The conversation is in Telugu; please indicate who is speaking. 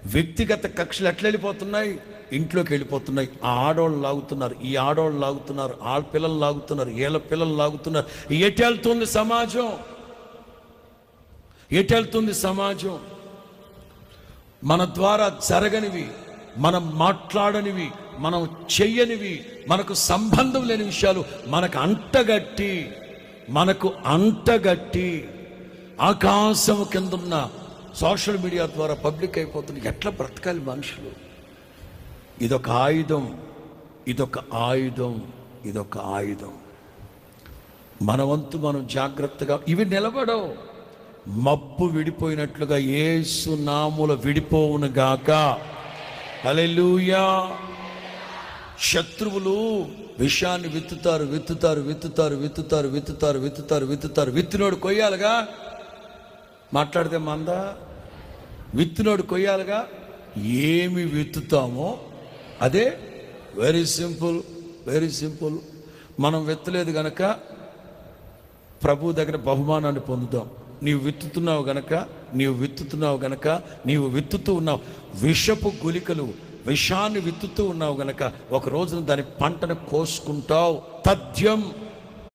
Speaker 1: వ్యక్తిగత కక్షలు ఎట్లా వెళ్ళిపోతున్నాయి? ఇంట్లోకి వెళ్ళిపోతున్నాయి. ఆ ఆడవాళ్ళు లాగుతున్నారు, ఈ ఆడవాళ్ళు లాగుతున్నారు, ఆ పిల్లలు లాగుతున్నారు, వీళ్ళ పిల్లలు లాగుతున్నారు. ఎటెళ్తుంది సమాజం? ఎటెళ్తుంది సమాజం? మన ద్వారా జరగనివి, మనం మాట్లాడనివి, మనం చెయ్యనివి, మనకు సంబంధం లేని విషయాలు మనకు అంటగట్టి ఆకాశం కిందున్న సోషల్ మీడియా ద్వారా పబ్లిక్ అయిపోతుంది. ఎట్లా బ్రతకాలి మనుషులు? ఇదొక ఆయుధం. మన వంతు మనం జాగ్రత్తగా, ఇవి నిలబడవు. మబ్బు విడిపోయినట్లుగా యేసు నామములో విడిపోవును గాక. హల్లెలూయా. శత్రువులు విషయాన్ని విత్తుతారు. విత్తినోడు కొయ్యాలిగా. మాట్లాడితే మందా? విత్తినోడు కొయ్యాలిగా. ఏమి విత్తుతామో అదే. Very simple. మనం విత్తలేదు గనక ప్రభు దగ్గర బహుమానాన్ని పొందుతాం. నీవు విత్తుతున్నావు గనక నీవు విత్తుతూ ఉన్నావు. విషపు గుళికలు, విషాన్ని విత్తుతూ ఉన్నావు గనక ఒక రోజున దాని పంటను కోసుకుంటావు. తథ్యం.